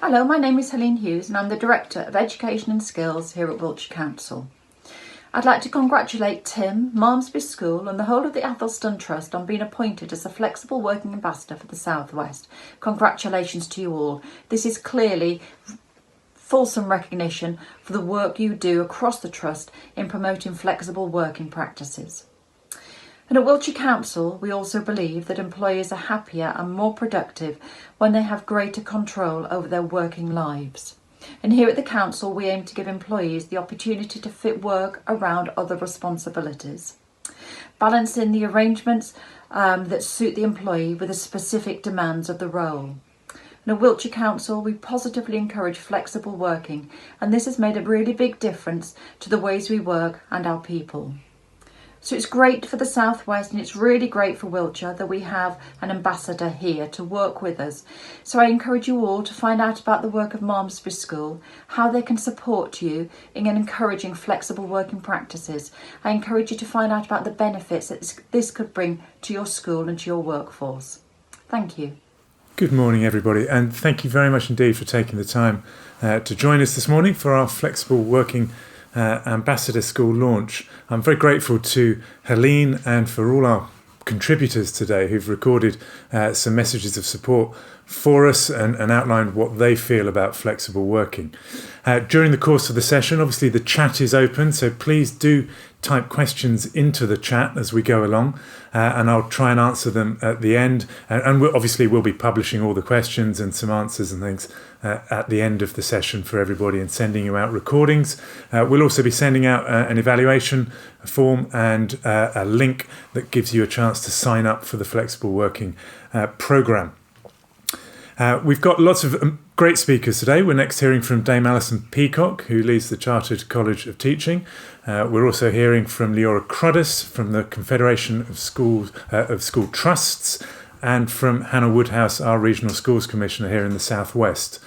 Hello, my name is Helene Hughes and I'm the Director of Education and Skills here at Wiltshire Council. I'd like to congratulate Tim, Malmesbury School and the whole of the Athelstan Trust on being appointed as a Flexible Working Ambassador for the South West. Congratulations to you all. This is clearly fulsome recognition for the work you do across the Trust in promoting flexible working practices. And at Wiltshire Council, we also believe that employees are happier and more productive when they have greater control over their working lives. And here at the Council, we aim to give employees the opportunity to fit work around other responsibilities, balancing the arrangements that suit the employee with the specific demands of the role. And at Wiltshire Council, we positively encourage flexible working, and this has made a really big difference to the ways we work and our people. So it's great for the South West and it's really great for Wiltshire that we have an ambassador here to work with us. So I encourage you all to find out about the work of Malmesbury School, how they can support you in encouraging flexible working practices. I encourage you to find out about the benefits that this could bring to your school and to your workforce. Thank you. Good morning, everybody, and thank you very much indeed for taking the time to join us this morning for our Flexible Working Ambassador School launch. I'm very grateful to Helene and for all our contributors today who've recorded some messages of support for us and outlined what they feel about flexible working. During the course of the session, obviously the chat is open, so please do type questions into the chat as we go along, and I'll try and answer them at the end. And we'll be publishing all the questions and some answers and things at the end of the session for everybody and sending you out recordings. We'll also be sending out an evaluation form and a link that gives you a chance to sign up for the flexible working programme. We've got lots of great speakers today. We're next hearing from Dame Alison Peacock, who leads the Chartered College of Teaching. We're also hearing from Leora Cruddas from the Confederation of School Trusts, and from Hannah Woodhouse, our Regional Schools Commissioner here in the South West.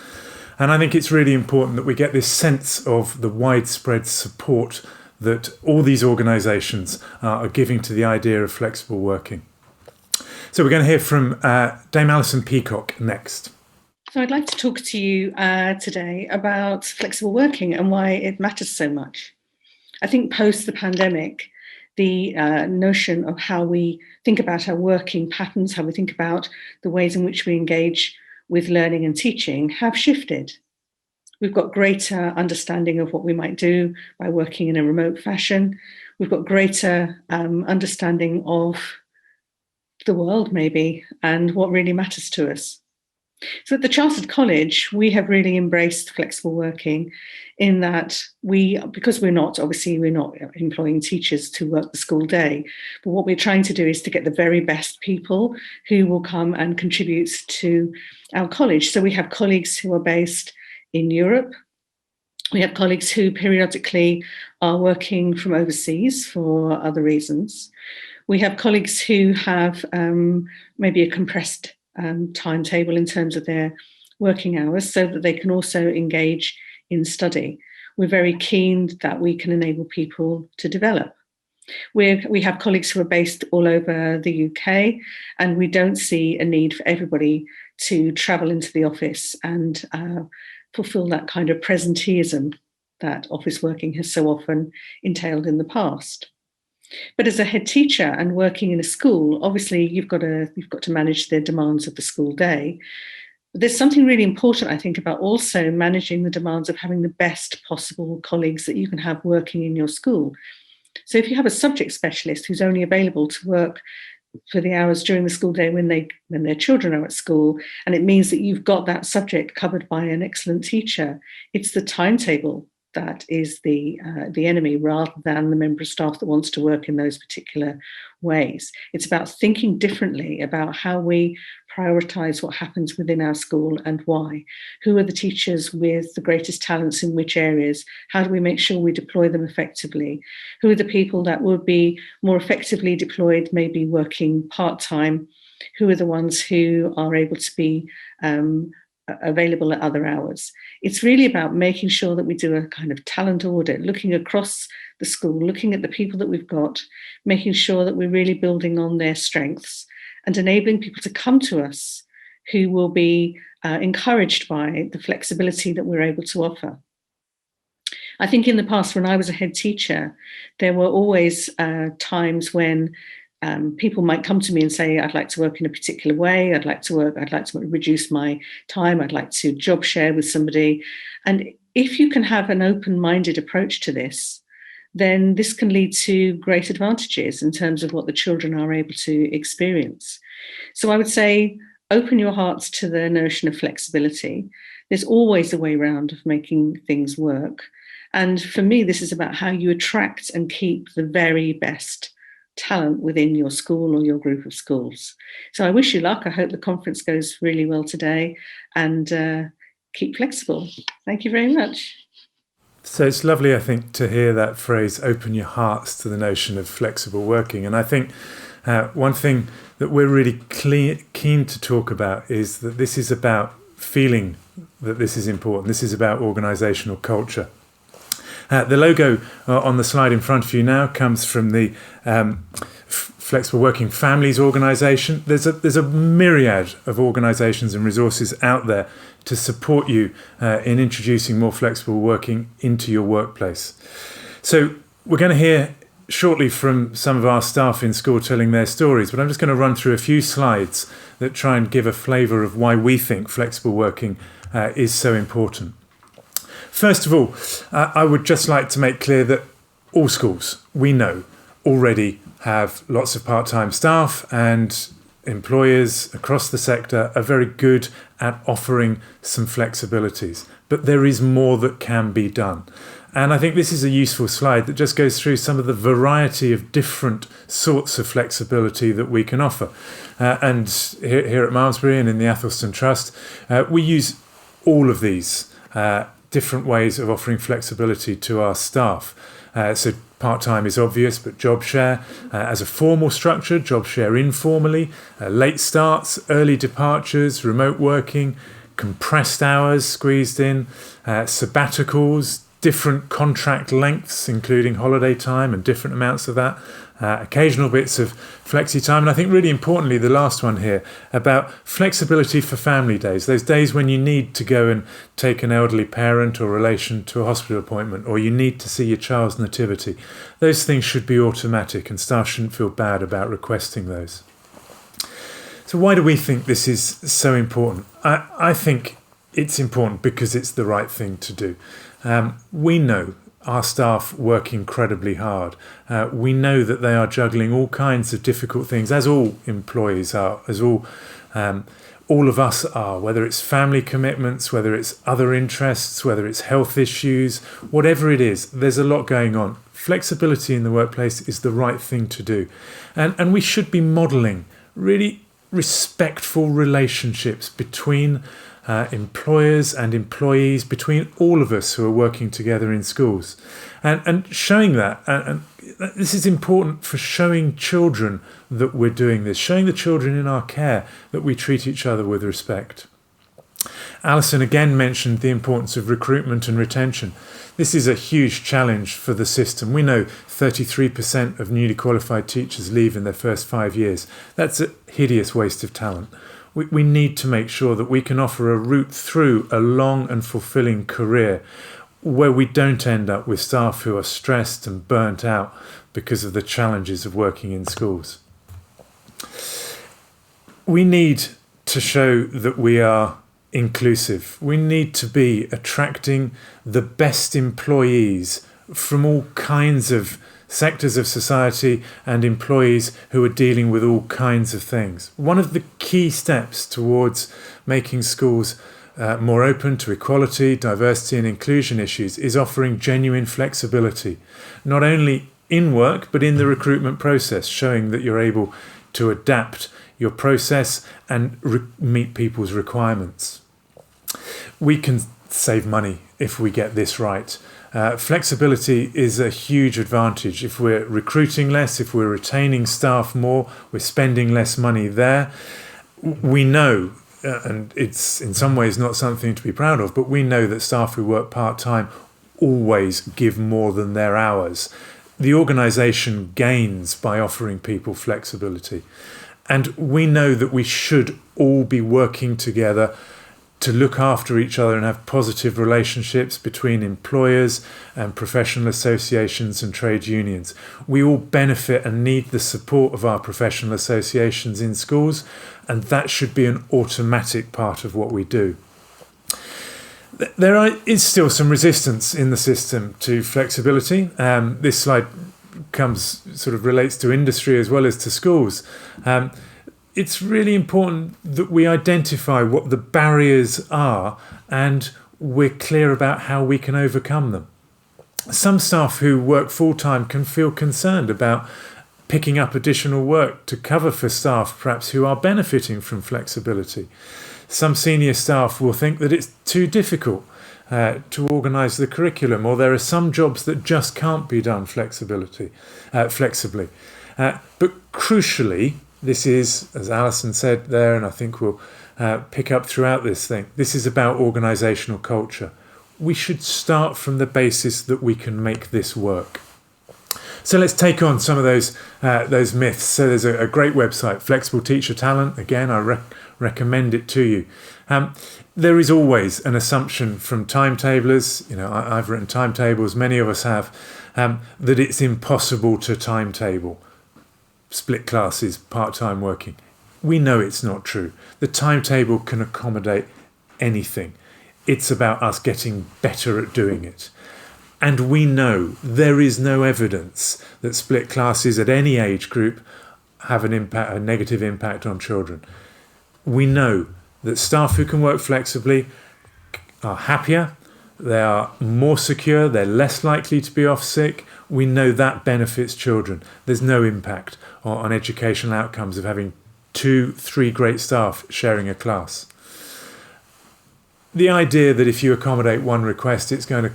And I think it's really important that we get this sense of the widespread support that all these organisations are giving to the idea of flexible working. So we're going to hear from Dame Alison Peacock next. So I'd like to talk to you today about flexible working and why it matters so much. I think post the pandemic, the notion of how we think about our working patterns, how we think about the ways in which we engage with learning and teaching have shifted. We've got greater understanding of what we might do by working in a remote fashion. We've got greater understanding of the world maybe and what really matters to us. So at the Chartered College, we have really embraced flexible working in that because we're not employing teachers to work the school day, but what we're trying to do is to get the very best people who will come and contribute to our college. So we have colleagues who are based in Europe. We have colleagues who periodically are working from overseas for other reasons. We have colleagues who have maybe a compressed timetable in terms of their working hours so that they can also engage in study. We're very keen that we can enable people to develop. We have colleagues who are based all over the UK, and we don't see a need for everybody to travel into the office and fulfill that kind of presenteeism that office working has so often entailed in the past. But as a head teacher and working in a school, obviously you've got to manage the demands of the school day. But there's something really important, I think, about also managing the demands of having the best possible colleagues that you can have working in your school. So if you have a subject specialist who's only available to work for the hours during the school day when their children are at school, and it means that you've got that subject covered by an excellent teacher, it's the timetable that is the enemy rather than the member of staff that wants to work in those particular ways. It's about thinking differently about how we prioritise what happens within our school and why. Who are the teachers with the greatest talents in which areas? How do we make sure we deploy them effectively? Who are the people that would be more effectively deployed, maybe working part-time? Who are the ones who are able to be available at other hours? It's really about making sure that we do a kind of talent audit, looking across the school, looking at the people that we've got, making sure that we're really building on their strengths and enabling people to come to us who will be encouraged by the flexibility that we're able to offer. I think in the past, when I was a head teacher, there were always times when people might come to me and say, I'd like to work in a particular way. I'd like to reduce my time. I'd like to job share with somebody. And if you can have an open-minded approach to this, then this can lead to great advantages in terms of what the children are able to experience. So I would say, open your hearts to the notion of flexibility. There's always a way around of making things work. And for me, this is about how you attract and keep the very best talent within your school or your group of schools. So I wish you luck. I hope the conference goes really well today, and keep flexible. Thank you very much. So it's lovely, I think, to hear that phrase, open your hearts to the notion of flexible working. And I think one thing that we're really keen to talk about is that this is about feeling that this is important. This is about organisational culture. The logo on the slide in front of you now comes from the Flexible Working Families organisation. There's a myriad of organisations and resources out there to support you in introducing more flexible working into your workplace. So we're going to hear shortly from some of our staff in school telling their stories, but I'm just going to run through a few slides that try and give a flavour of why we think flexible working is so important. First of all, I would just like to make clear that all schools, we know, already have lots of part-time staff, and employers across the sector are very good at offering some flexibilities. But there is more that can be done. And I think this is a useful slide that just goes through some of the variety of different sorts of flexibility that we can offer. And here at Malmesbury and in the Athelstan Trust, we use all of these different ways of offering flexibility to our staff. So part-time is obvious, but job share as a formal structure, job share informally, late starts, early departures, remote working, compressed hours squeezed in, sabbaticals, different contract lengths, including holiday time and different amounts of that, occasional bits of flexi time. And I think really importantly, the last one here, about flexibility for family days, those days when you need to go and take an elderly parent or relation to a hospital appointment, or you need to see your child's nativity. Those things should be automatic, and staff shouldn't feel bad about requesting those. So why do we think this is so important? I think it's important because it's the right thing to do. We know our staff work incredibly hard. We know that they are juggling all kinds of difficult things, as all employees are, as all of us are, whether it's family commitments, whether it's other interests, whether it's health issues, whatever it is, there's a lot going on. Flexibility in the workplace is the right thing to do. And we should be modelling really respectful relationships between employers and employees, between all of us who are working together in schools, and showing that, and this is important for showing children that we're doing this, showing the children in our care that we treat each other with respect. Alison again mentioned the importance of recruitment and retention. This is a huge challenge for the system. We know 33% of newly qualified teachers leave in their first 5 years. That's a hideous waste of talent. We need to make sure that we can offer a route through a long and fulfilling career where we don't end up with staff who are stressed and burnt out because of the challenges of working in schools. We need to show that we are inclusive. We need to be attracting the best employees from all kinds of sectors of society and employees who are dealing with all kinds of things. One of the key steps towards making schools more open to equality, diversity and inclusion issues is offering genuine flexibility, not only in work but in the recruitment process, showing that you're able to adapt your process and meet people's requirements. We can save money if we get this right. Flexibility is a huge advantage. If we're recruiting less, if we're retaining staff more, we're spending less money there. We know, and it's in some ways not something to be proud of, but we know that staff who work part-time always give more than their hours. The organisation gains by offering people flexibility. And we know that we should all be working together to look after each other and have positive relationships between employers and professional associations and trade unions. We all benefit and need the support of our professional associations in schools, and that should be an automatic part of what we do. There is still some resistance in the system to flexibility. This slide relates to industry as well as to schools. It's really important that we identify what the barriers are and we're clear about how we can overcome them. Some staff who work full-time can feel concerned about picking up additional work to cover for staff perhaps who are benefiting from flexibility. Some senior staff will think that it's too difficult to organise the curriculum, or there are some jobs that just can't be done flexibly. But crucially, this is, as Alison said there, and I think we'll pick up throughout this thing, this is about organisational culture. We should start from the basis that we can make this work. So let's take on some of those myths. So there's a great website, Flexible Teacher Talent. Again, I recommend it to you. There is always an assumption from timetablers, I've written timetables, many of us have, that it's impossible to timetable split classes, part-time working. We know it's not true. The timetable can accommodate anything. It's about us getting better at doing it. And we know there is no evidence that split classes at any age group have a negative impact on children. We know that staff who can work flexibly are happier, they are more secure, they're less likely to be off sick. We know that benefits children. There's no impact on educational outcomes of having 2-3 great staff sharing a class. The idea that if you accommodate one request, it's going to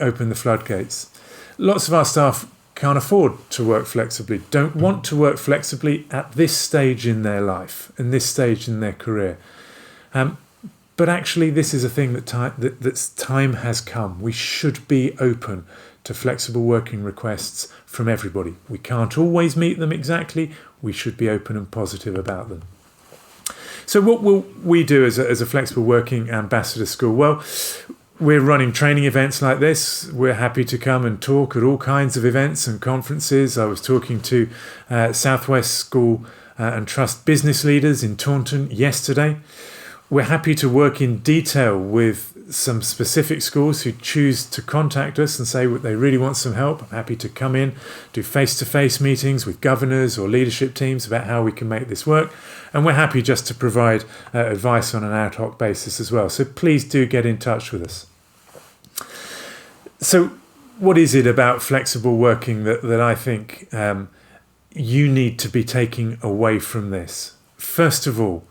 open the floodgates. Lots of our staff can't afford to work flexibly, don't want to work flexibly at this stage in their life and this stage in their career. But actually, this is a thing that time has come. We should be open to flexible working requests from everybody. We can't always meet them exactly. We should be open and positive about them. So what will we do as a flexible working ambassador school? Well, we're running training events like this. We're happy to come and talk at all kinds of events and conferences. I was talking to Southwest School and Trust business leaders in Taunton yesterday. We're happy to work in detail with some specific schools who choose to contact us and say they really want some help. I'm happy to come in, do face-to-face meetings with governors or leadership teams about how we can make this work. And we're happy just to provide advice on an ad hoc basis as well. So please do get in touch with us. So what is it about flexible working that I think you need to be taking away from this? First of all,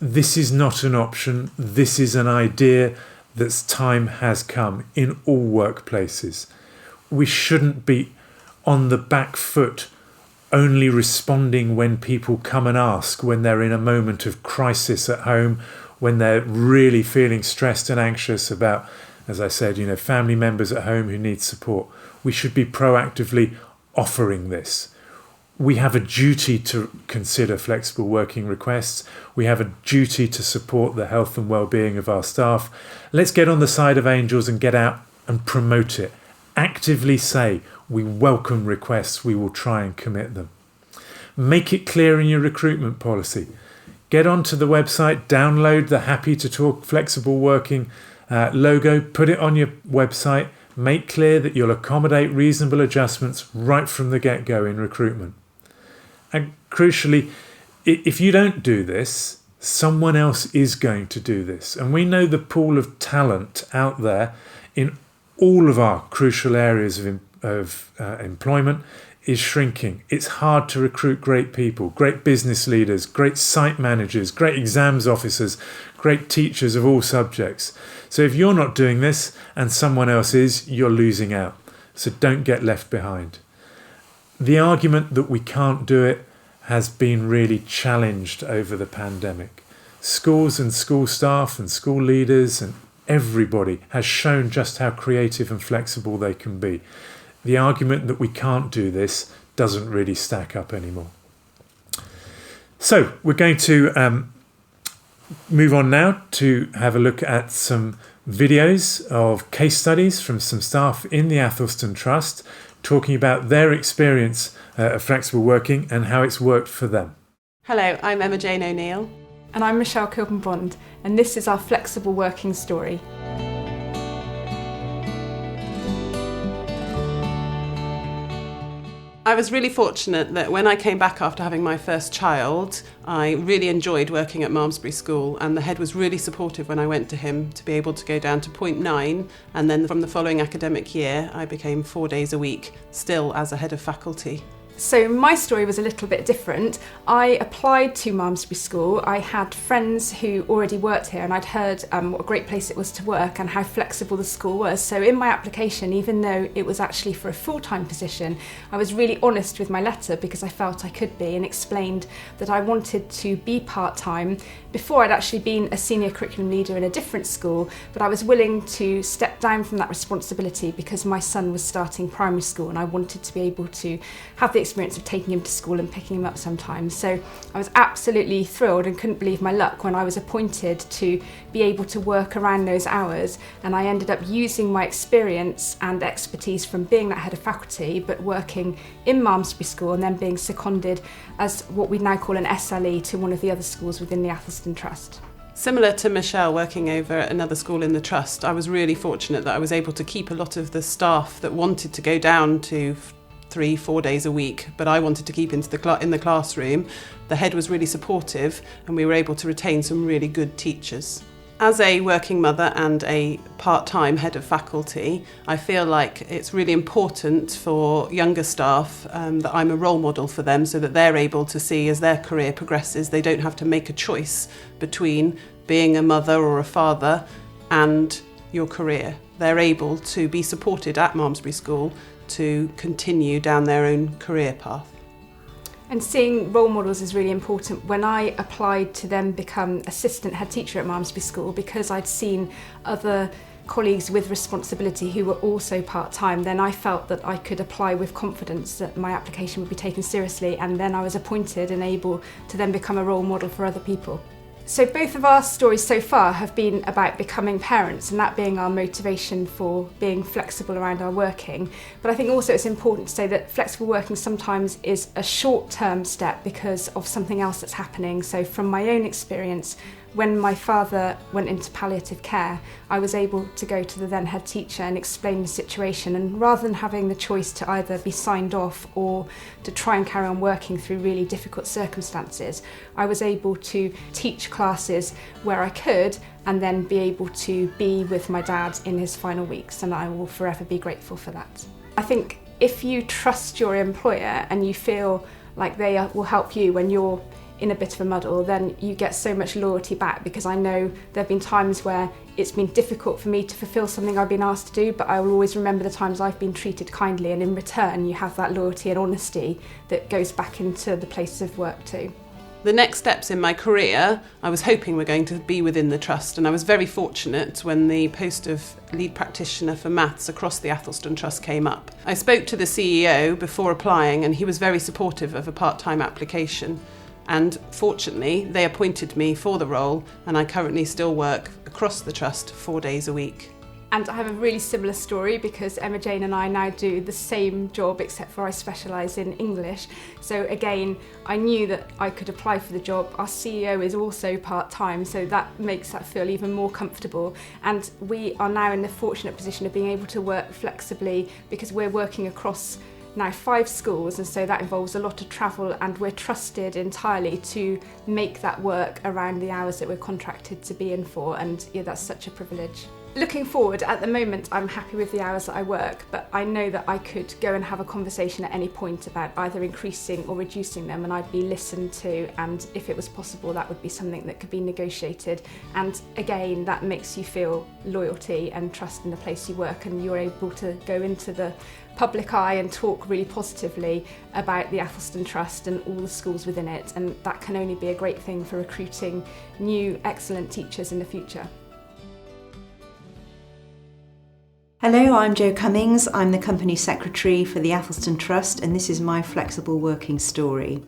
this is not an option. This is an idea that's time has come in all workplaces. We shouldn't be on the back foot, only responding when people come and ask, when they're in a moment of crisis at home, when they're really feeling stressed and anxious about, as I said, family members at home who need support. We should be proactively offering this. We have a duty to consider flexible working requests. We have a duty to support the health and well-being of our staff. Let's get on the side of angels and get out and promote it. Actively say, we welcome requests, we will try and commit them. Make it clear in your recruitment policy. Get onto the website, download the Happy to Talk Flexible Working logo, put it on your website, make clear that you'll accommodate reasonable adjustments right from the get-go in recruitment. And crucially, if you don't do this, someone else is going to do this. And we know the pool of talent out there in all of our crucial areas of employment is shrinking. It's hard to recruit great people, great business leaders, great site managers, great exams officers, great teachers of all subjects. So if you're not doing this and someone else is, you're losing out. So don't get left behind. The argument that we can't do it has been really challenged over the pandemic. Schools and school staff and school leaders and everybody has shown just how creative and flexible they can be. The argument that we can't do this doesn't really stack up anymore. So we're going to move on now to have a look at some videos of case studies from some staff in the Athelstan Trust talking about their experience of flexible working and how it's worked for them. Hello, I'm Emma Jane O'Neill. And I'm Michelle Kilburn-Bond, and this is our flexible working story. I was really fortunate that when I came back after having my first child, I really enjoyed working at Malmesbury School, and the head was really supportive when I went to him to be able to go down to 0.9, and then from the following academic year I became 4 days a week, still as a head of faculty. So my story was a little bit different. I applied to Malmesbury School. I had friends who already worked here, and I'd heard what a great place it was to work and how flexible the school was. So in my application, even though it was actually for a full-time position, I was really honest with my letter because I felt I could be, and explained that I wanted to be part-time. Before, I'd actually been a senior curriculum leader in a different school, but I was willing to step down from that responsibility because my son was starting primary school and I wanted to be able to have the experience of taking him to school and picking him up sometimes. So I was absolutely thrilled and couldn't believe my luck when I was appointed to be able to work around those hours, and I ended up using my experience and expertise from being that head of faculty but working in Malmesbury School and then being seconded as what we now call an SLE to one of the other schools within the Athelstan Trust. Similar to Michelle working over at another school in the Trust, I was really fortunate that I was able to keep a lot of the staff that wanted to go down to 3-4 days a week, but I wanted to keep in the classroom. The head was really supportive and we were able to retain some really good teachers. As a working mother and a part-time head of faculty, I feel like it's really important for younger staff that I'm a role model for them so that they're able to see as their career progresses, they don't have to make a choice between being a mother or a father and your career. They're able to be supported at Malmesbury School to continue down their own career path. And seeing role models is really important. When I applied to then become assistant head teacher at Malmesbury School, because I'd seen other colleagues with responsibility who were also part-time, then I felt that I could apply with confidence that my application would be taken seriously, and then I was appointed and able to then become a role model for other people. So both of our stories so far have been about becoming parents and that being our motivation for being flexible around our working. But I think also it's important to say that flexible working sometimes is a short-term step because of something else that's happening. So from my own experience, when my father went into palliative care, I was able to go to the then head teacher and explain the situation, and rather than having the choice to either be signed off or to try and carry on working through really difficult circumstances, I was able to teach classes where I could and then be able to be with my dad in his final weeks, and I will forever be grateful for that. I think if you trust your employer and you feel like they will help you when you're in a bit of a muddle, then you get so much loyalty back, because I know there have been times where it's been difficult for me to fulfil something I've been asked to do, but I will always remember the times I've been treated kindly, and in return you have that loyalty and honesty that goes back into the places of work too. The next steps in my career, I was hoping were going to be within the Trust, and I was very fortunate when the post of lead practitioner for maths across the Athelstan Trust came up. I spoke to the CEO before applying, and he was very supportive of a part-time application. And fortunately, they appointed me for the role, and I currently still work across the Trust 4 days a week. And I have a really similar story because Emma Jane and I now do the same job, except for I specialise in English. So again, I knew that I could apply for the job. Our CEO is also part-time, so that makes that feel even more comfortable. And we are now in the fortunate position of being able to work flexibly because we're working across now 5 schools, and so that involves a lot of travel, and we're trusted entirely to make that work around the hours that we're contracted to be in for, and yeah, that's such a privilege. Looking forward, at the moment I'm happy with the hours that I work, but I know that I could go and have a conversation at any point about either increasing or reducing them, and I'd be listened to, and if it was possible that would be something that could be negotiated. And again, that makes you feel loyalty and trust in the place you work, and you're able to go into the public eye and talk really positively about the Athelstan Trust and all the schools within it, and that can only be a great thing for recruiting new excellent teachers in the future. Hello, I'm Jo Cummings. I'm the Company Secretary for the Athelstan Trust, and this is my flexible working story.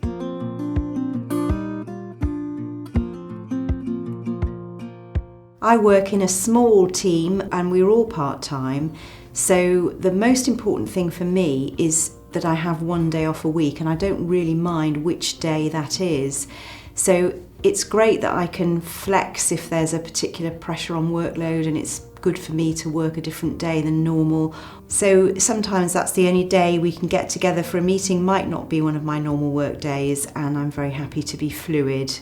I work in a small team and we're all part-time, so the most important thing for me is that I have one day off a week, and I don't really mind which day that is. So it's great that I can flex if there's a particular pressure on workload, and it's good for me to work a different day than normal. So sometimes that's the only day we can get together for a meeting, might not be one of my normal work days, and I'm very happy to be fluid.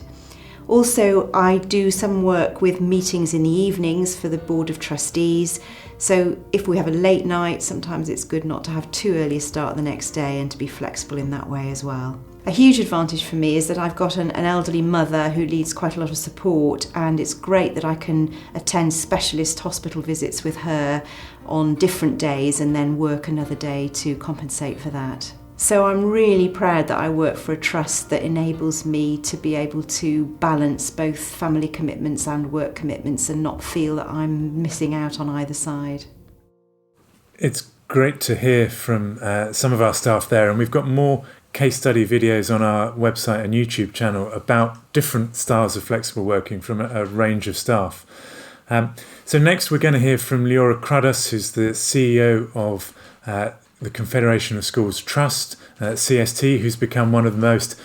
Also, I do some work with meetings in the evenings for the Board of Trustees. So if we have a late night, sometimes it's good not to have too early a start the next day and to be flexible in that way as well. A huge advantage for me is that I've got an elderly mother who needs quite a lot of support, and it's great that I can attend specialist hospital visits with her on different days and then work another day to compensate for that. So I'm really proud that I work for a trust that enables me to be able to balance both family commitments and work commitments and not feel that I'm missing out on either side. It's great to hear from some of our staff there, and we've got more case study videos on our website and YouTube channel about different styles of flexible working from a range of staff. So next we're going to hear from Leora Cruddas, who's the CEO of the Confederation of Schools Trust, CST, who's become one of the most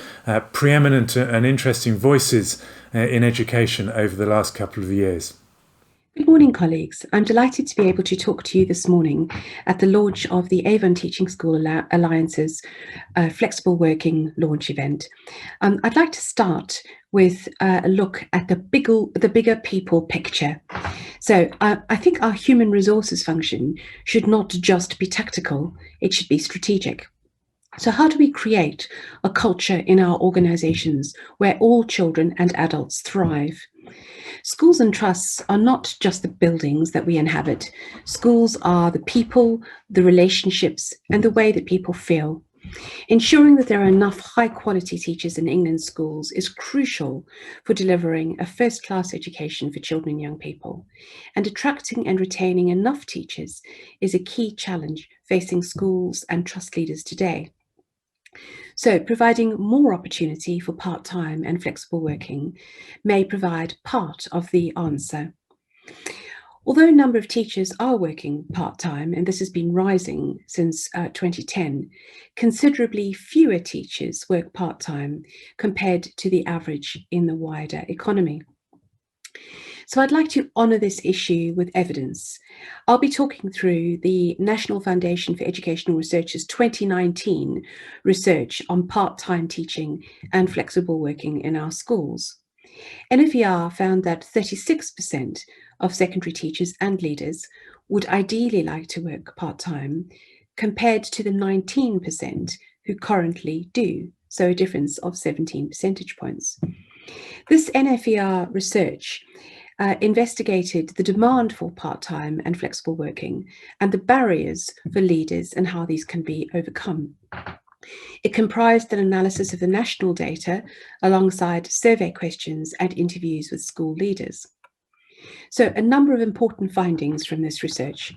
preeminent and interesting voices in education over the last couple of years. Good morning, colleagues. I'm delighted to be able to talk to you this morning at the launch of the Avon Teaching School Alliance's Flexible Working launch event. I'd like to start with a look at the bigger people picture. So I think our human resources function should not just be tactical, it should be strategic. So how do we create a culture in our organizations where all children and adults thrive? Schools and trusts are not just the buildings that we inhabit. Schools are the people, the relationships, and the way that people feel. Ensuring that there are enough high-quality teachers in England's schools is crucial for delivering a first-class education for children and young people. And attracting and retaining enough teachers is a key challenge facing schools and trust leaders today. So providing more opportunity for part-time and flexible working may provide part of the answer. Although a number of teachers are working part-time, and this has been rising since 2010, considerably fewer teachers work part-time compared to the average in the wider economy. So I'd like to honour this issue with evidence. I'll be talking through the National Foundation for Educational Research's 2019 research on part-time teaching and flexible working in our schools. NFER found that 36% of secondary teachers and leaders would ideally like to work part-time, compared to the 19% who currently do, so a difference of 17 percentage points. This NFER research investigated the demand for part-time and flexible working and the barriers for leaders and how these can be overcome. It comprised an analysis of the national data alongside survey questions and interviews with school leaders. So a number of important findings from this research.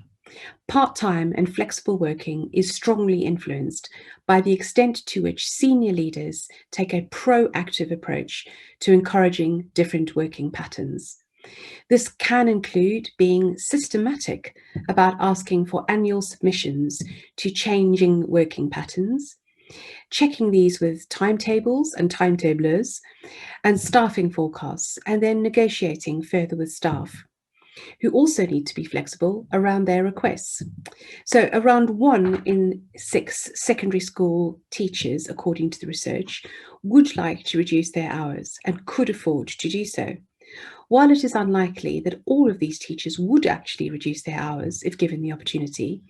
Part-time and flexible working is strongly influenced by the extent to which senior leaders take a proactive approach to encouraging different working patterns. This can include being systematic about asking for annual submissions to changing working patterns, checking these with timetables and timetablers and staffing forecasts, and then negotiating further with staff, who also need to be flexible around their requests. So around 1 in 6 secondary school teachers, according to the research, would like to reduce their hours and could afford to do so. While it is unlikely that all of these teachers would actually reduce their hours if given the opportunity,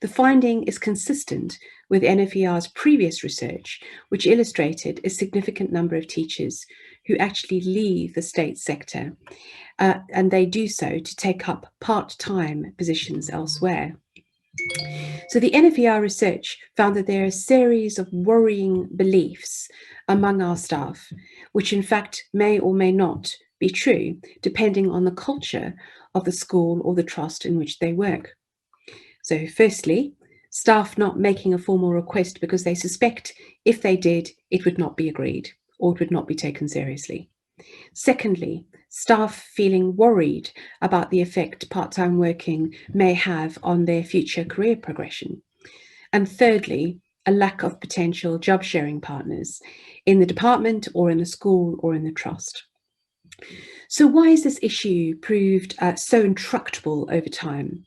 the finding is consistent with NFER's previous research, which illustrated a significant number of teachers who actually leave the state sector, and they do so to take up part-time positions elsewhere. So the NFER research found that there are a series of worrying beliefs among our staff, which in fact may or may not be true, depending on the culture of the school or the trust in which they work. So firstly, staff not making a formal request because they suspect if they did, it would not be agreed or it would not be taken seriously. Secondly, staff feeling worried about the effect part-time working may have on their future career progression. And thirdly, a lack of potential job sharing partners in the department or in the school or in the trust. So why is this issue proved so intractable over time?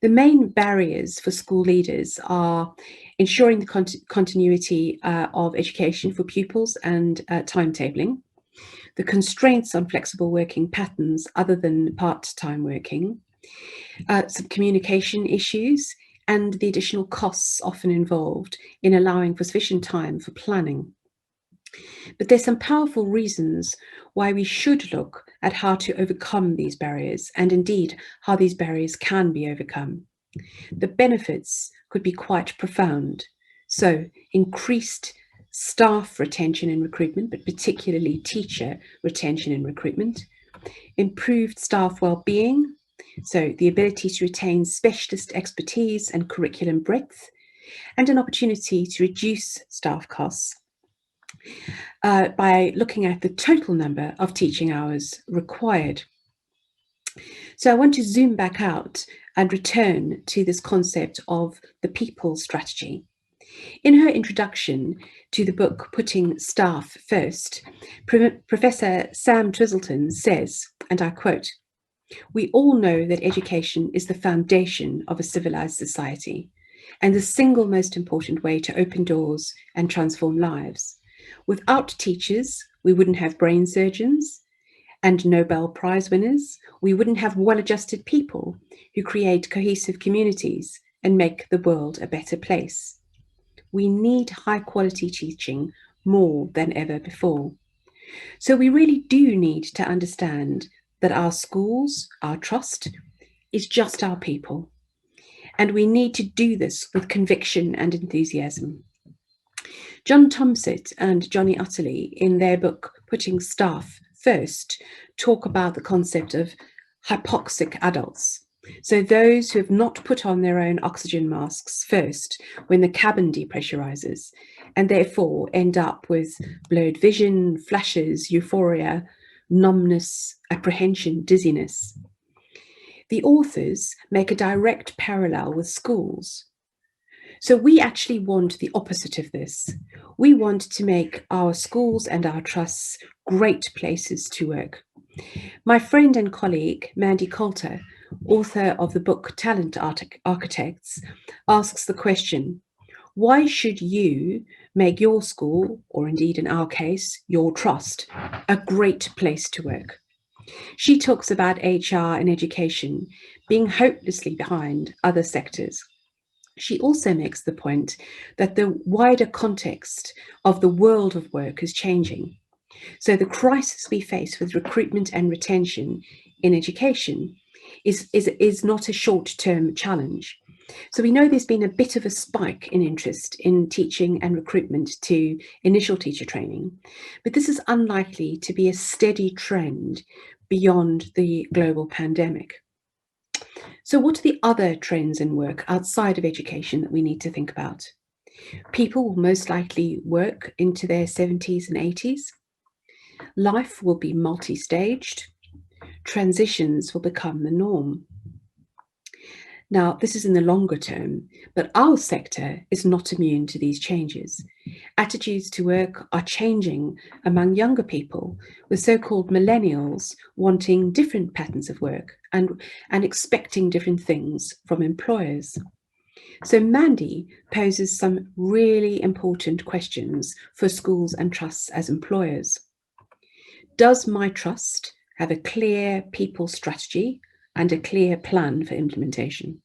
The main barriers for school leaders are ensuring the continuity of education for pupils and timetabling, the constraints on flexible working patterns other than part-time working, some communication issues, and the additional costs often involved in allowing for sufficient time for planning. But there's some powerful reasons why we should look at how to overcome these barriers, and indeed how these barriers can be overcome. The benefits could be quite profound. So increased staff retention and recruitment, but particularly teacher retention and recruitment, improved staff well-being, so the ability to retain specialist expertise and curriculum breadth, and an opportunity to reduce staff costs by looking at the total number of teaching hours required. So I want to zoom back out and return to this concept of the people strategy. In her introduction to the book Putting Staff First, Professor Sam Twistleton says, and I quote, "We all know that education is the foundation of a civilized society and the single most important way to open doors and transform lives. Without teachers, we wouldn't have brain surgeons and Nobel Prize winners. We wouldn't have well-adjusted people who create cohesive communities and make the world a better place. We need high-quality teaching more than ever before. So we really do need to understand that our schools, our trust, is just our people. And we need to do this with conviction and enthusiasm." John Tomsett and Johnny Utterly, in their book Putting Staff First, talk about the concept of hypoxic adults. So those who have not put on their own oxygen masks first when the cabin depressurizes, and therefore end up with blurred vision, flashes, euphoria, numbness, apprehension, dizziness. The authors make a direct parallel with schools. So we actually want the opposite of this. We want to make our schools and our trusts great places to work. My friend and colleague, Mandy Coulter, author of the book Talent Architects, asks the question, why should you make your school, or indeed in our case, your trust, a great place to work? She talks about HR and education being hopelessly behind other sectors. She also makes the point that the wider context of the world of work is changing. So the crisis we face with recruitment and retention in education is not a short-term challenge. So we know there's been a bit of a spike in interest in teaching and recruitment to initial teacher training, but this is unlikely to be a steady trend beyond the global pandemic. So what are the other trends in work outside of education that we need to think about? People will most likely work into their 70s and 80s. Life will be multi-staged. Transitions will become the norm. Now, this is in the longer term, but our sector is not immune to these changes. Attitudes to work are changing among younger people, with so-called millennials wanting different patterns of work and expecting different things from employers. So Mandy poses some really important questions for schools and trusts as employers. Does my trust have a clear people strategy and a clear plan for implementation?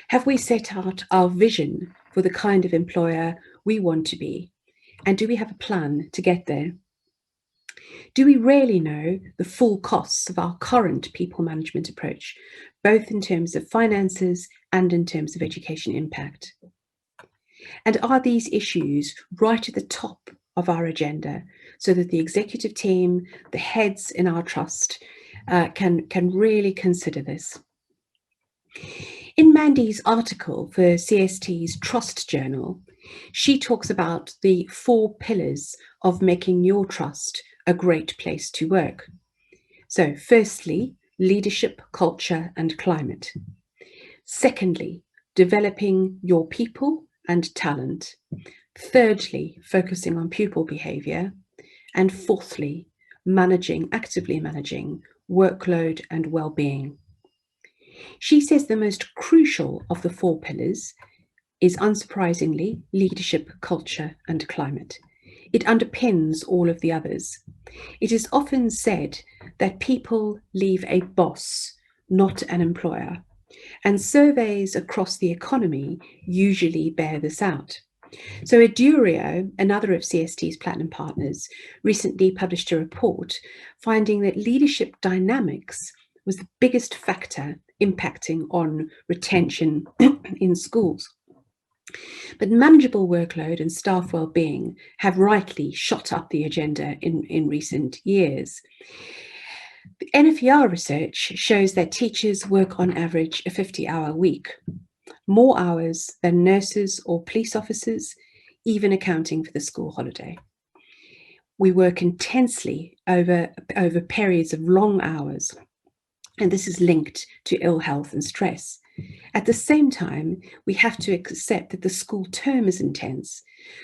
Have we set out our vision for the kind of employer we want to be? And do we have a plan to get there? Do we really know the full costs of our current people management approach, both in terms of finances and in terms of education impact? And are these issues right at the top of our agenda so that the executive team, the heads in our trust, can really consider this? In Mandy's article for CST's Trust Journal, she talks about the 4 pillars of making your trust a great place to work. So, firstly, leadership, culture, and climate. Secondly, developing your people and talent. Thirdly, focusing on pupil behaviour. And fourthly, actively managing workload and well-being. She says the most crucial of the 4 pillars is, unsurprisingly, leadership, culture, and climate. It underpins all of the others. It is often said that people leave a boss, not an employer, and surveys across the economy usually bear this out. So Edurio, another of CST's Platinum partners, recently published a report finding that leadership dynamics was the biggest factor impacting on retention in schools. But manageable workload and staff well-being have rightly shot up the agenda in recent years. The NFER research shows that teachers work on average a 50-hour week, more hours than nurses or police officers, even accounting for the school holiday. We work intensely over periods of long hours, and this is linked to ill health and stress. At the same time, we have to accept that the school term is intense.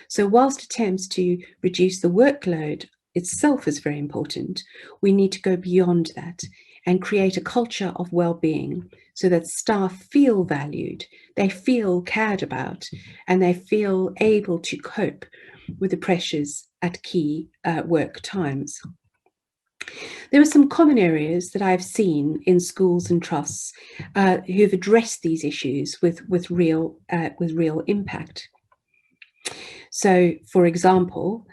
So whilst attempts to reduce the workload itself is very important, we need to go beyond that and create a culture of well-being so that staff feel valued, they feel cared about, and they feel able to cope with the pressures at key work times. There are some common areas that I've seen in schools and trusts who've addressed these issues with real impact. So, for example,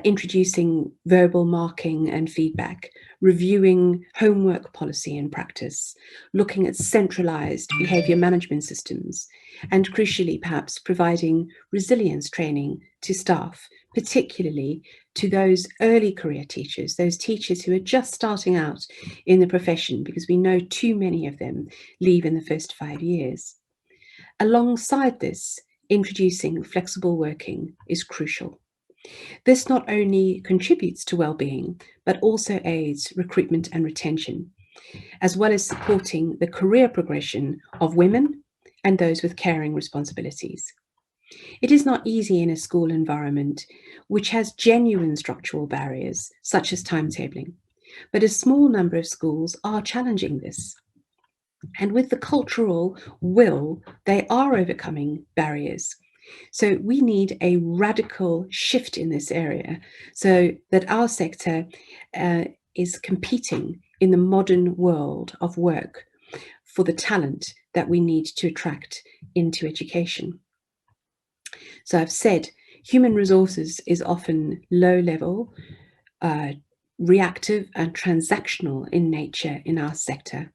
introducing verbal marking and feedback, reviewing homework policy and practice, looking at centralised behaviour management systems, and crucially, perhaps, providing resilience training to staff, particularly to those early career teachers, those teachers who are just starting out in the profession, because we know too many of them leave in the first 5 years. Alongside this, introducing flexible working is crucial. This not only contributes to well-being, but also aids recruitment and retention, as well as supporting the career progression of women and those with caring responsibilities. It is not easy in a school environment which has genuine structural barriers, such as timetabling, but a small number of schools are challenging this. And with the cultural will, they are overcoming barriers. So we need a radical shift in this area so that our sector is competing in the modern world of work for the talent that we need to attract into education. So I've said human resources is often low level, reactive and transactional in nature in our sector.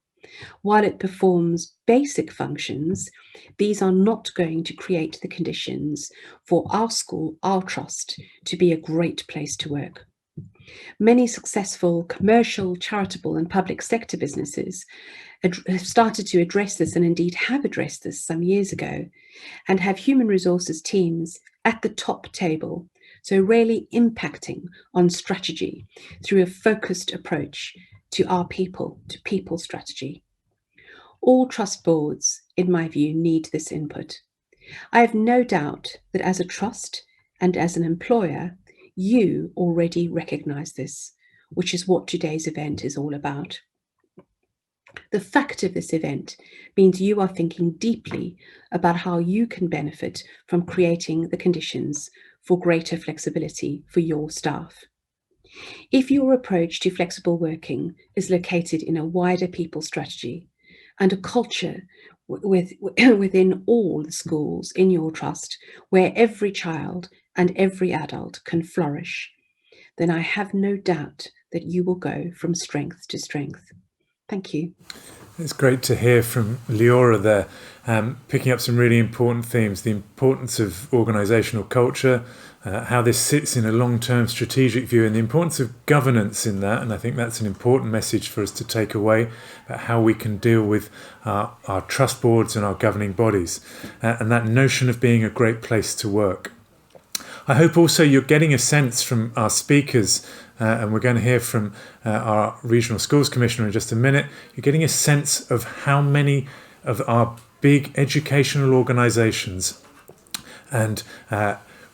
While it performs basic functions, these are not going to create the conditions for our school, our trust, to be a great place to work. Many successful commercial, charitable and public sector businesses have started to address this, and indeed have addressed this some years ago, and have human resources teams at the top table, so really impacting on strategy through a focused approach to our people, to people strategy. All trust boards, in my view, need this input. I have no doubt that as a trust and as an employer, you already recognise this, which is what today's event is all about. The fact of this event means you are thinking deeply about how you can benefit from creating the conditions for greater flexibility for your staff. If your approach to flexible working is located in a wider people strategy and a culture within all the schools in your trust where every child and every adult can flourish, then I have no doubt that you will go from strength to strength. Thank you. It's great to hear from Leora there, picking up some really important themes, the importance of organisational culture, how this sits in a long-term strategic view, and the importance of governance in that. And I think that's an important message for us to take away about how we can deal with our trust boards and our governing bodies, and that notion of being a great place to work. I hope also you're getting a sense from our speakers, and we're going to hear from our Regional Schools Commissioner in just a minute. You're getting a sense of how many of our big educational organisations and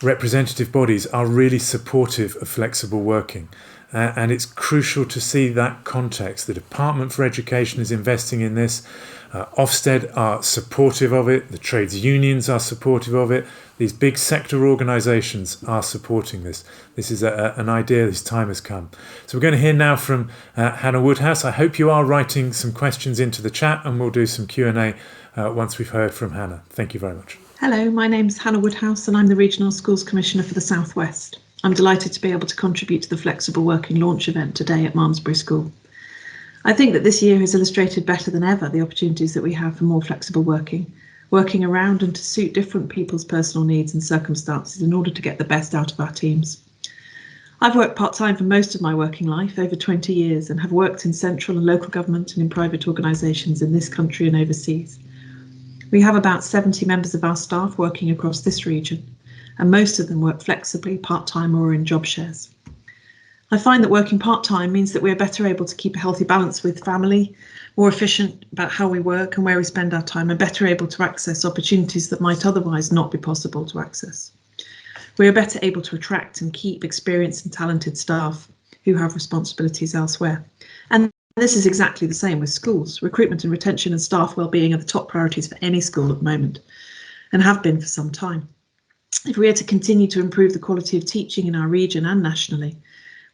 representative bodies are really supportive of flexible working. And it's crucial to see that context. The Department for Education is investing in this. Ofsted are supportive of it. The trades unions are supportive of it. These big sector organisations are supporting this. This is an idea. This time has come. So we're going to hear now from Hannah Woodhouse. I hope you are writing some questions into the chat, and we'll do some Q&A once we've heard from Hannah. Thank you very much. Hello, my name's Hannah Woodhouse and I'm the Regional Schools Commissioner for the South West. I'm delighted to be able to contribute to the Flexible Working launch event today at Malmesbury School. I think that this year has illustrated better than ever the opportunities that we have for more flexible working around and to suit different people's personal needs and circumstances in order to get the best out of our teams. I've worked part-time for most of my working life, over 20 years, and have worked in central and local government and in private organisations in this country and overseas. We have about 70 members of our staff working across this region, and most of them work flexibly, part-time or in job shares. I find that working part-time means that we are better able to keep a healthy balance with family, more efficient about how we work and where we spend our time, and better able to access opportunities that might otherwise not be possible to access. We are better able to attract and keep experienced and talented staff who have responsibilities elsewhere. And this is exactly the same with schools. Recruitment and retention and staff wellbeing are the top priorities for any school at the moment, and have been for some time. If we are to continue to improve the quality of teaching in our region and nationally,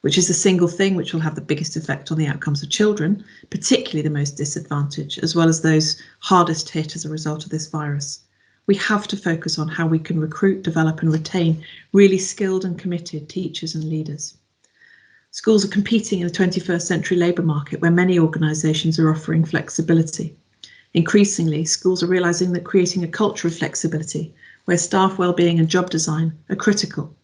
which is the single thing which will have the biggest effect on the outcomes of children, particularly the most disadvantaged, as well as those hardest hit as a result of this virus, we have to focus on how we can recruit, develop and retain really skilled and committed teachers and leaders. Schools are competing in the 21st century labour market where many organisations are offering flexibility. Increasingly, schools are realising that creating a culture of flexibility where staff wellbeing and job design are critical.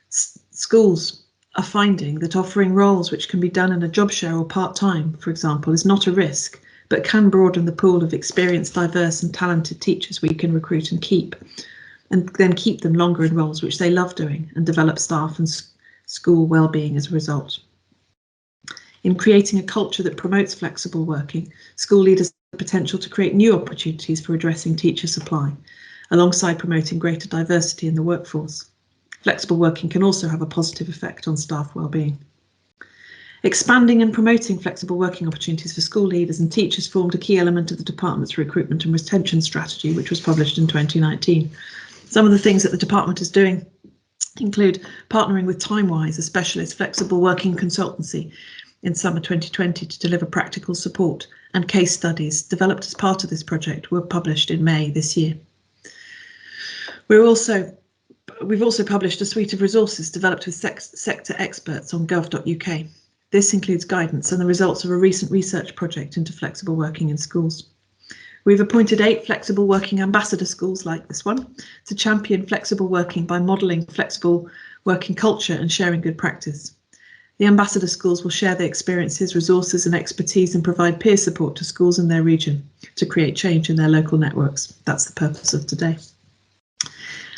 Schools are finding that offering roles which can be done in a job share or part-time, for example, is not a risk, but can broaden the pool of experienced, diverse and talented teachers we can recruit and keep, and then keep them longer in roles which they love doing and develop staff and school wellbeing as a result. In creating a culture that promotes flexible working, school leaders have the potential to create new opportunities for addressing teacher supply, alongside promoting greater diversity in the workforce. Flexible working can also have a positive effect on staff wellbeing. Expanding and promoting flexible working opportunities for school leaders and teachers formed a key element of the department's recruitment and retention strategy, which was published in 2019. Some of the things that the department is doing include partnering with TimeWise, a specialist flexible working consultancy, in summer 2020 to deliver practical support, and case studies developed as part of this project were published in May this year. We've also published a suite of resources developed with sector experts on gov.uk. This includes guidance and the results of a recent research project into flexible working in schools. We've appointed 8 flexible working ambassador schools like this one to champion flexible working by modelling flexible working culture and sharing good practice. The ambassador schools will share their experiences, resources and expertise and provide peer support to schools in their region to create change in their local networks. That's the purpose of today.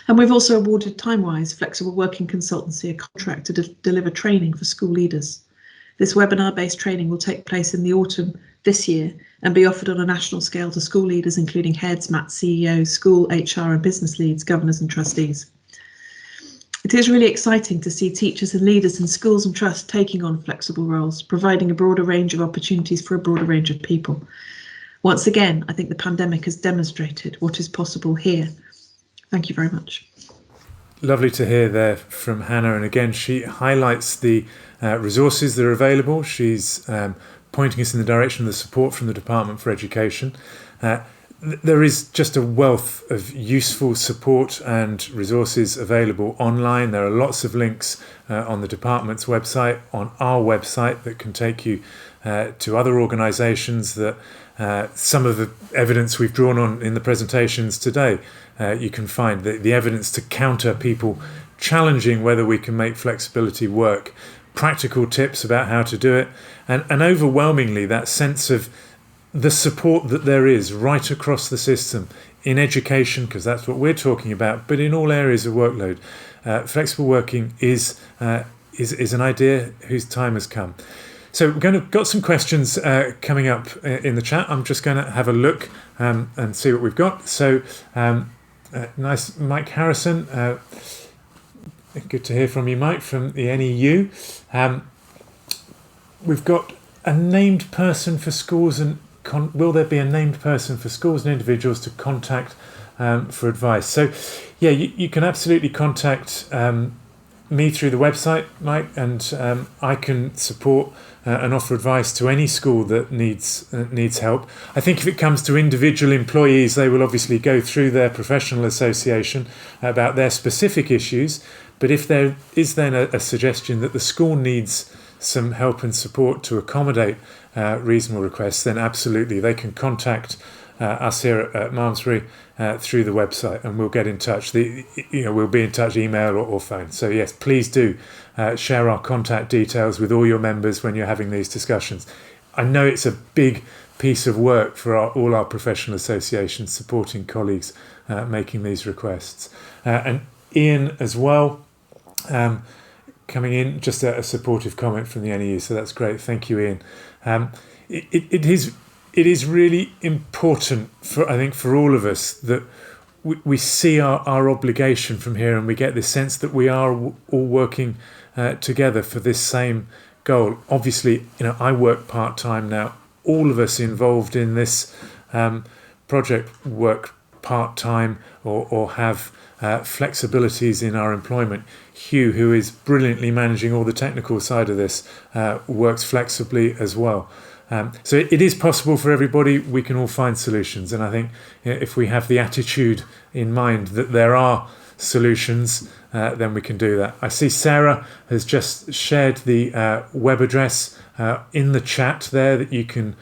And we've also awarded TimeWise Flexible Working Consultancy a contract to deliver training for school leaders. This webinar-based training will take place in the autumn this year and be offered on a national scale to school leaders, including heads, MAT CEOs, school, HR and business leads, governors and trustees. It is really exciting to see teachers and leaders in schools and trusts taking on flexible roles, providing a broader range of opportunities for a broader range of people. Once again, I think the pandemic has demonstrated what is possible here. Thank you very much. Lovely to hear there from Hannah. And again, she highlights the resources that are available. She's pointing us in the direction of the support from the Department for Education. There is just a wealth of useful support and resources available online. There are lots of links on the department's website, on our website, that can take you to other organisations that some of the evidence we've drawn on in the presentations today. You can find the evidence to counter people challenging whether we can make flexibility work, practical tips about how to do it, and overwhelmingly that sense of the support that there is right across the system in education, because that's what we're talking about, but in all areas of workload. flexible working is an idea whose time has come. So got some questions coming up in the chat. I'm just going to have a look and see what we've got. So nice, Mike Harrison. Good to hear from you, Mike, from the NEU. We've got a named person for schools and will there be a named person for schools and individuals to contact for advice? So, yeah, you can absolutely contact me through the website, Mike, and I can support and offer advice to any school that needs help. I think if it comes to individual employees, they will obviously go through their professional association about their specific issues. But if there is then a suggestion that the school needs some help and support to accommodate reasonable requests, then absolutely they can contact us here at Malmesbury through the website, and we'll get in touch. We'll be in touch, email or phone. So yes, please do share our contact details with all your members when you're having these discussions. I know it's a big piece of work for all our professional associations supporting colleagues making these requests, and Ian as well. Coming in, just a supportive comment from the NEU, so that's great. Thank you, Ian. It is really important for all of us that we see our obligation from here, and we get this sense that we are all working together for this same goal. Obviously, I work part-time now. All of us involved in this project work part-time or have flexibilities in our employment. Hugh, who is brilliantly managing all the technical side of this, works flexibly as well. So it is possible for everybody. We can all find solutions, and I think if we have the attitude in mind that there are solutions, then we can do that. I see Sarah has just shared the web address in the chat there that you can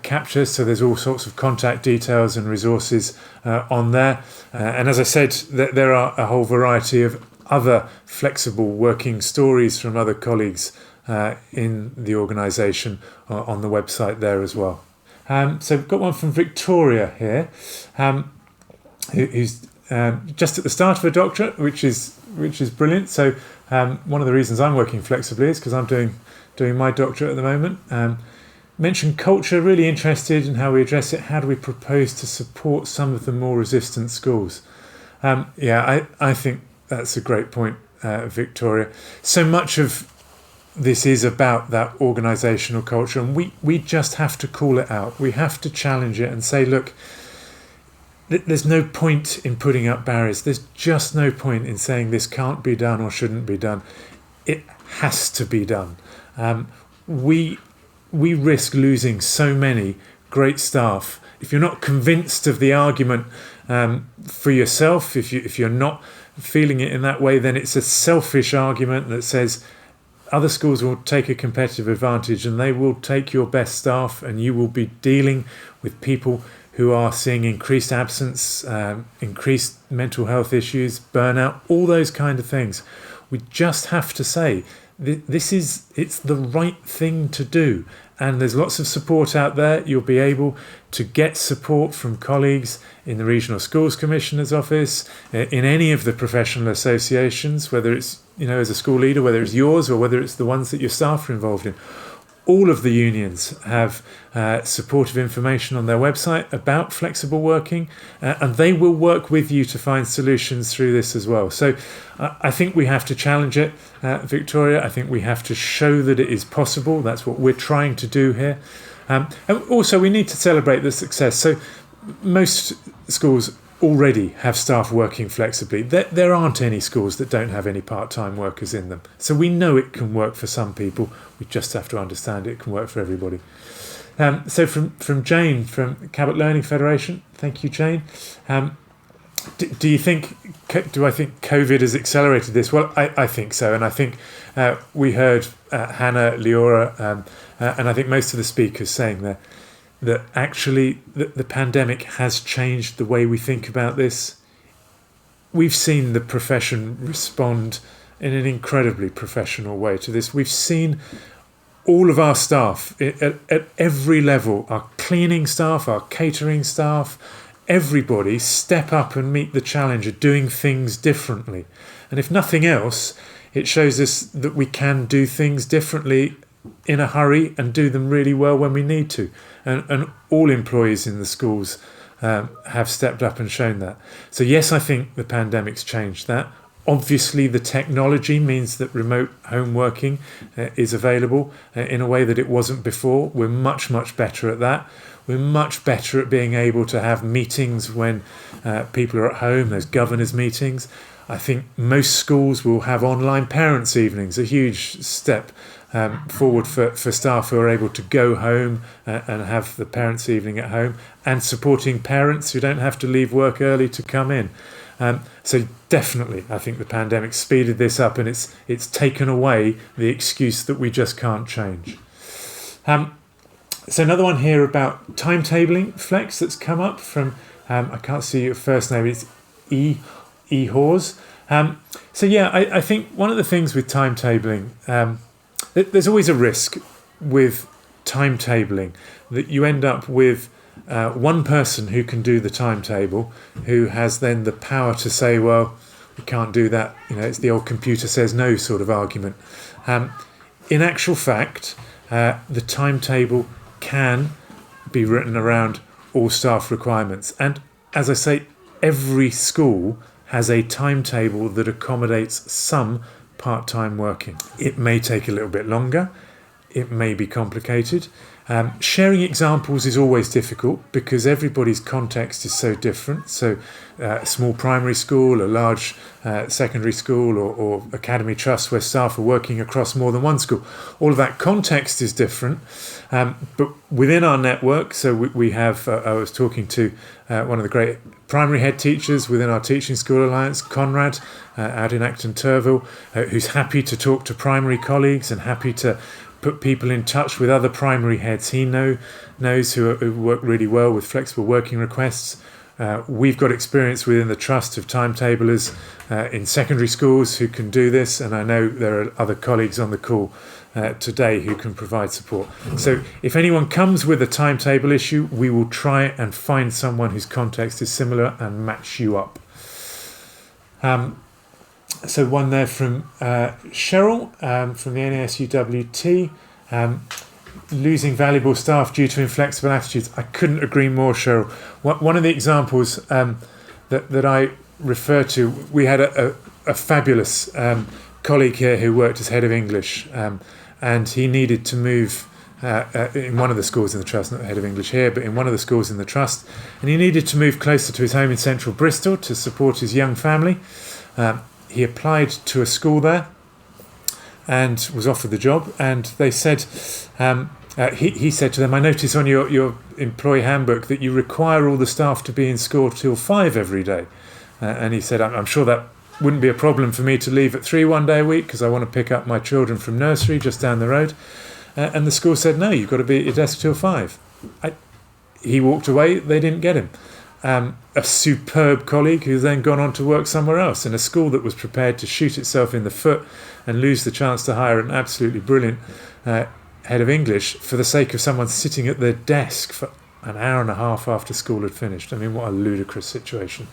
capture, so there's all sorts of contact details and resources on there, and as I said, there are a whole variety of other flexible working stories from other colleagues in the organisation on the website there as well. So we've got one from Victoria here, who's just at the start of her doctorate, which is brilliant. So one of the reasons I'm working flexibly is because I'm doing my doctorate at the moment. Mentioned culture, really interested in how we address it. How do we propose to support some of the more resistant schools? I think that's a great point, Victoria. So much of this is about that organisational culture, and we just have to call it out. We have to challenge it and say, look, there's no point in putting up barriers. There's just no point in saying this can't be done or shouldn't be done. It has to be done. We risk losing so many great staff if you're not convinced of the argument for yourself. If you're not feeling it in that way, then it's a selfish argument that says other schools will take a competitive advantage and they will take your best staff, and you will be dealing with people who are seeing increased absence, increased mental health issues, burnout, all those kind of things. We just have to say it's the right thing to do, and there's lots of support out there. You'll be able to get support from colleagues in the Regional Schools Commissioner's office, in any of the professional associations, whether it's as a school leader, whether it's yours or whether it's the ones that your staff are involved in. All of the unions have supportive information on their website about flexible working, and they will work with you to find solutions through this as well. So I think we have to challenge it, Victoria. I think we have to show that it is possible. That's what we're trying to do here. And also we need to celebrate the success. So most schools already have staff working flexibly. There aren't any schools that don't have any part-time workers in them. So we know it can work for some people. We just have to understand it can work for everybody. So from Jane from Cabot Learning Federation, thank you, Jane. Do I think COVID has accelerated this? Well, I think so, and I think we heard Hannah, Leora, and I think most of the speakers saying that actually the pandemic has changed the way we think about this. We've seen the profession respond in an incredibly professional way to this. We've seen all of our staff at every level, our cleaning staff, our catering staff, everybody step up and meet the challenge of doing things differently. And if nothing else, it shows us that we can do things differently in a hurry and do them really well when we need to. And all employees in the schools have stepped up and shown that. So yes, I think the pandemic's changed that. Obviously, the technology means that remote home working is available in a way that it wasn't before. We're much, much better at that. We're much better at being able to have meetings when people are at home. There's governors' meetings. I think most schools will have online parents' evenings, a huge step forward for staff who are able to go home and have the parents' evening at home, and supporting parents who don't have to leave work early to come in. So definitely, I think the pandemic speeded this up, and it's taken away the excuse that we just can't change. So another one here about timetabling, Flex, that's come up from, I can't see your first name, it's E. Hawes. So yeah, I think one of the things with timetabling, there's always a risk with timetabling that you end up with one person who can do the timetable, who has then the power to say, well, we can't do that. It's the old computer says no sort of argument. In actual fact, the timetable can be written around all staff requirements. And as I say, every school has a timetable that accommodates some part-time working. It may take a little bit longer. It may be complicated. Sharing examples is always difficult because everybody's context is so different. So a small primary school, a large secondary school or academy trust where staff are working across more than one school, all of that context is different. But within our network, so we have, I was talking to one of the great primary head teachers within our Teaching School Alliance, Conrad, out in Acton Turville, who's happy to talk to primary colleagues and happy to put people in touch with other primary heads he knows who work really well with flexible working requests. We've got experience within the trust of timetablers in secondary schools who can do this, and I know there are other colleagues on the call today who can provide support. So if anyone comes with a timetable issue, we will try and find someone whose context is similar and match you up. So one there from Cheryl from the NASUWT, losing valuable staff due to inflexible attitudes. I couldn't agree more, Cheryl. One of the examples that I refer to, we had a fabulous colleague here who worked as head of English, and he needed to move in one of the schools in the trust, not head of English here, but in one of the schools in the trust, and he needed to move closer to his home in central Bristol to support his young family. He applied to a school there and was offered the job, and they said, he said to them, I notice on your employee handbook that you require all the staff to be in school till 5 every day. And he said, I'm sure that wouldn't be a problem for me to leave at 3 one day a week because I want to pick up my children from nursery just down the road. And the school said, no, you've got to be at your desk till 5. He walked away, they didn't get him. A superb colleague who's then gone on to work somewhere else in a school that was prepared to shoot itself in the foot and lose the chance to hire an absolutely brilliant head of English for the sake of someone sitting at their desk for an hour and a half after school had finished. I mean, what a ludicrous situation.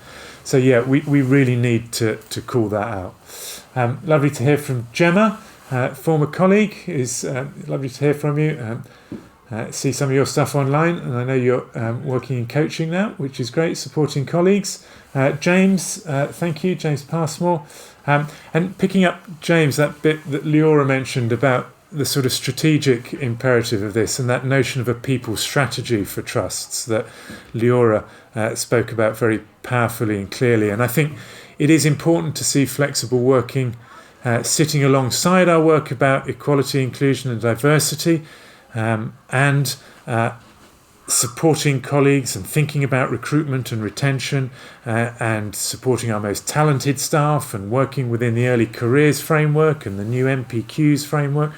So yeah, we really need to call that out. Lovely to hear from Gemma, former colleague. It's lovely to hear from you. See some of your stuff online, and I know you're working in coaching now, which is great, supporting colleagues. James, thank you, James Passmore. And picking up, James, that bit that Leora mentioned about the sort of strategic imperative of this and that notion of a people strategy for trusts that Leora spoke about very powerfully and clearly. And I think it is important to see flexible working sitting alongside our work about equality, inclusion and diversity, and supporting colleagues and thinking about recruitment and retention and supporting our most talented staff and working within the early careers framework and the new MPQs framework.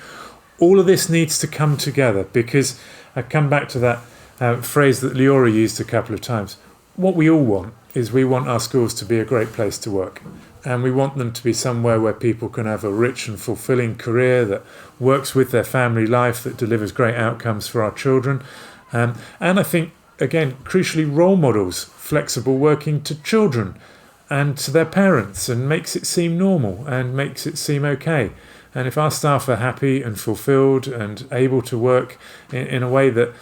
All of this needs to come together because I come back to that phrase that Leora used a couple of times. What we all want is we want our schools to be a great place to work. And we want them to be somewhere where people can have a rich and fulfilling career that works with their family life, that delivers great outcomes for our children. And I think, again, crucially, role models, flexible working to children. and to their parents, and makes it seem normal and makes it seem okay. And if our staff are happy and fulfilled and able to work in a way that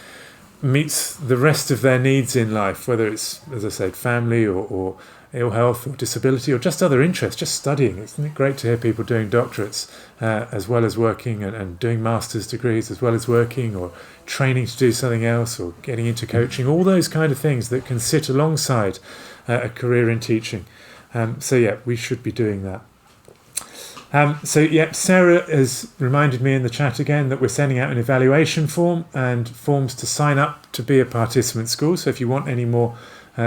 meets the rest of their needs in life, whether it's, as I said, family or ill health or disability or just other interests, just studying. Isn't it great to hear people doing doctorates as well as working, and doing master's degrees as well as working, or training to do something else, or getting into coaching, all those kind of things that can sit alongside a career in teaching. So yeah, we should be doing that. Sarah has reminded me in the chat again that we're sending out an evaluation form and forms to sign up to be a participant school. So if you want any more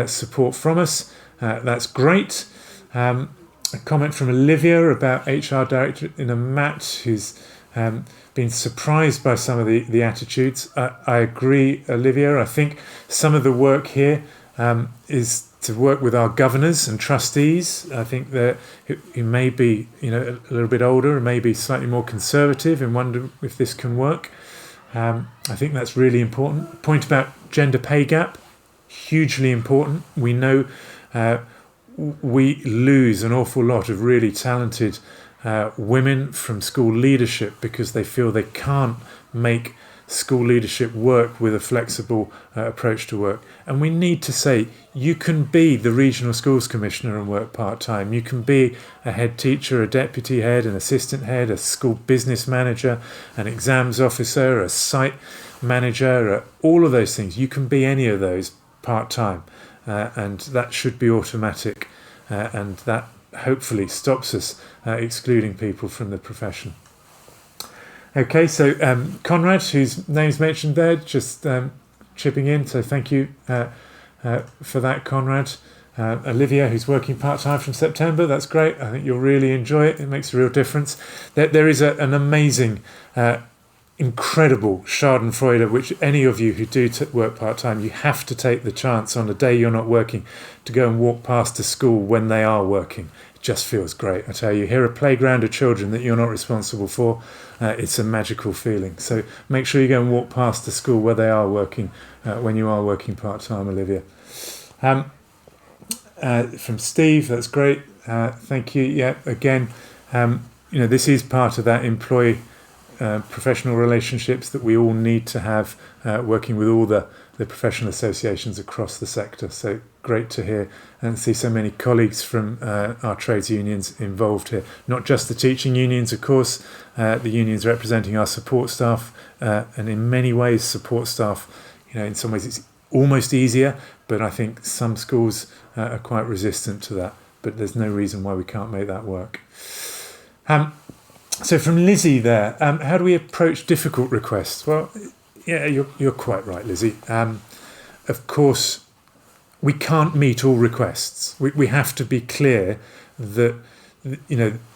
support from us, that's great. A comment from Olivia about HR Director in a Matt, who's been surprised by some of the attitudes. I agree, Olivia. I think some of the work here is to work with our governors and trustees. I think that who may be, a little bit older and maybe slightly more conservative, and wonder if this can work. I think that's really important. Point about gender pay gap, hugely important. We know we lose an awful lot of really talented women from school leadership because they feel they can't make school leadership work with a flexible approach to work. And we need to say, you can be the regional schools commissioner and work part-time. You can be a head teacher, a deputy head, an assistant head, a school business manager, an exams officer, a site manager, all of those things. You can be any of those part-time, and that should be automatic, and that hopefully stops us excluding people from the profession. Okay, so Conrad, whose name's mentioned there, just chipping in, so thank you for that, Conrad. Olivia, who's working part-time from September, that's great. I think you'll really enjoy it. It makes a real difference. There is an amazing, incredible Schadenfreude, which any of you who do work part-time, you have to take the chance on a day you're not working to go and walk past a school when they are working. It just feels great. I tell you, hear a playground of children that you're not responsible for. It's a magical feeling. So make sure you go and walk past the school where they are working when you are working part-time, Olivia. From Steve, that's great. Thank you. Yeah, again, this is part of that employee professional relationships that we all need to have, working with all the professional associations across the sector. So great to hear and see so many colleagues from our trades unions involved here. Not just the teaching unions, of course, the unions representing our support staff, and in many ways support staff, in some ways it's almost easier, but I think some schools are quite resistant to that, but there's no reason why we can't make that work. So from Lizzie there, how do we approach difficult requests? Well, yeah, you're quite right, Lizzie. Of course, we can't meet all requests. We have to be clear that,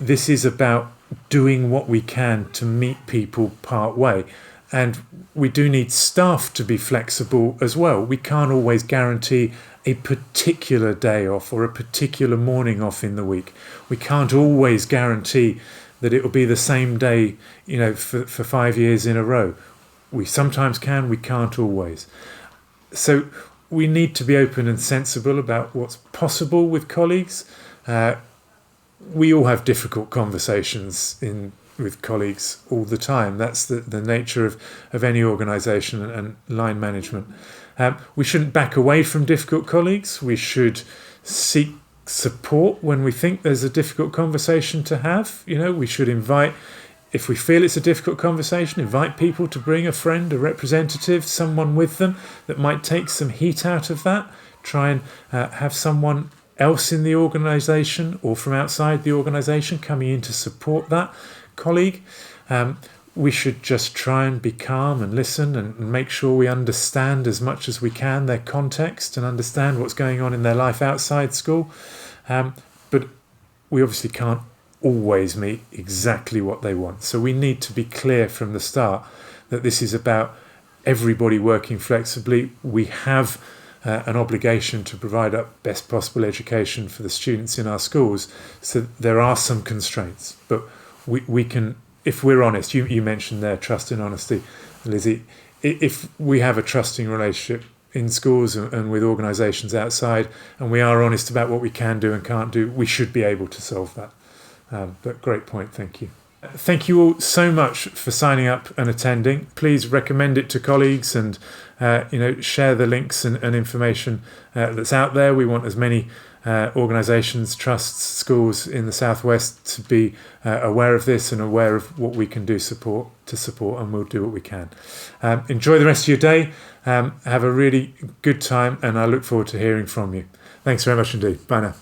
this is about doing what we can to meet people part way. And we do need staff to be flexible as well. We can't always guarantee a particular day off or a particular morning off in the week. We can't always guarantee that it will be the same day, for 5 years in a row. We sometimes can, we can't always. So we need to be open and sensible about what's possible with colleagues. We all have difficult conversations with colleagues all the time. That's the nature of any organisation and line management. We shouldn't back away from difficult colleagues. We should seek support when we think there's a difficult conversation to have. We should invite, if we feel it's a difficult conversation, invite people to bring a friend, a representative, someone with them that might take some heat out of that. Try and have someone else in the organisation or from outside the organisation coming in to support that colleague. We should just try and be calm and listen and make sure we understand as much as we can their context and understand what's going on in their life outside school. But we obviously can't always meet exactly what they want. So we need to be clear from the start that this is about everybody working flexibly. We have an obligation to provide up best possible education for the students in our schools. So there are some constraints, but we can, if we're honest, you mentioned there trust and honesty, Lizzie. If we have a trusting relationship in schools and with organisations outside, and we are honest about what we can do and can't do, we should be able to solve that. But great point, thank you. Thank you all so much for signing up and attending. Please recommend it to colleagues and share the links and information that's out there. We want as many organisations, trusts, schools in the Southwest to be aware of this and aware of what we can do to support, and we'll do what we can. Enjoy the rest of your day. Have a really good time, and I look forward to hearing from you. Thanks very much indeed. Bye now.